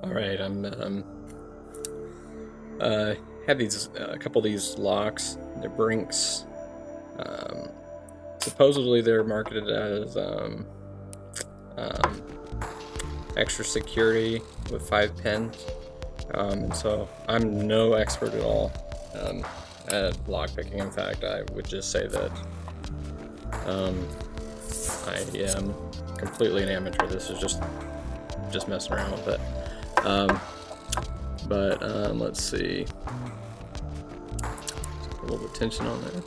Alright, I'm have these a couple of these locks. They're Brinks. Supposedly they're marketed as extra security with 5 pins. So I'm no expert at all at lockpicking. In fact, I would just say that I am completely an amateur. This is just messing around with it. Let's see. Just put a little bit of tension on there.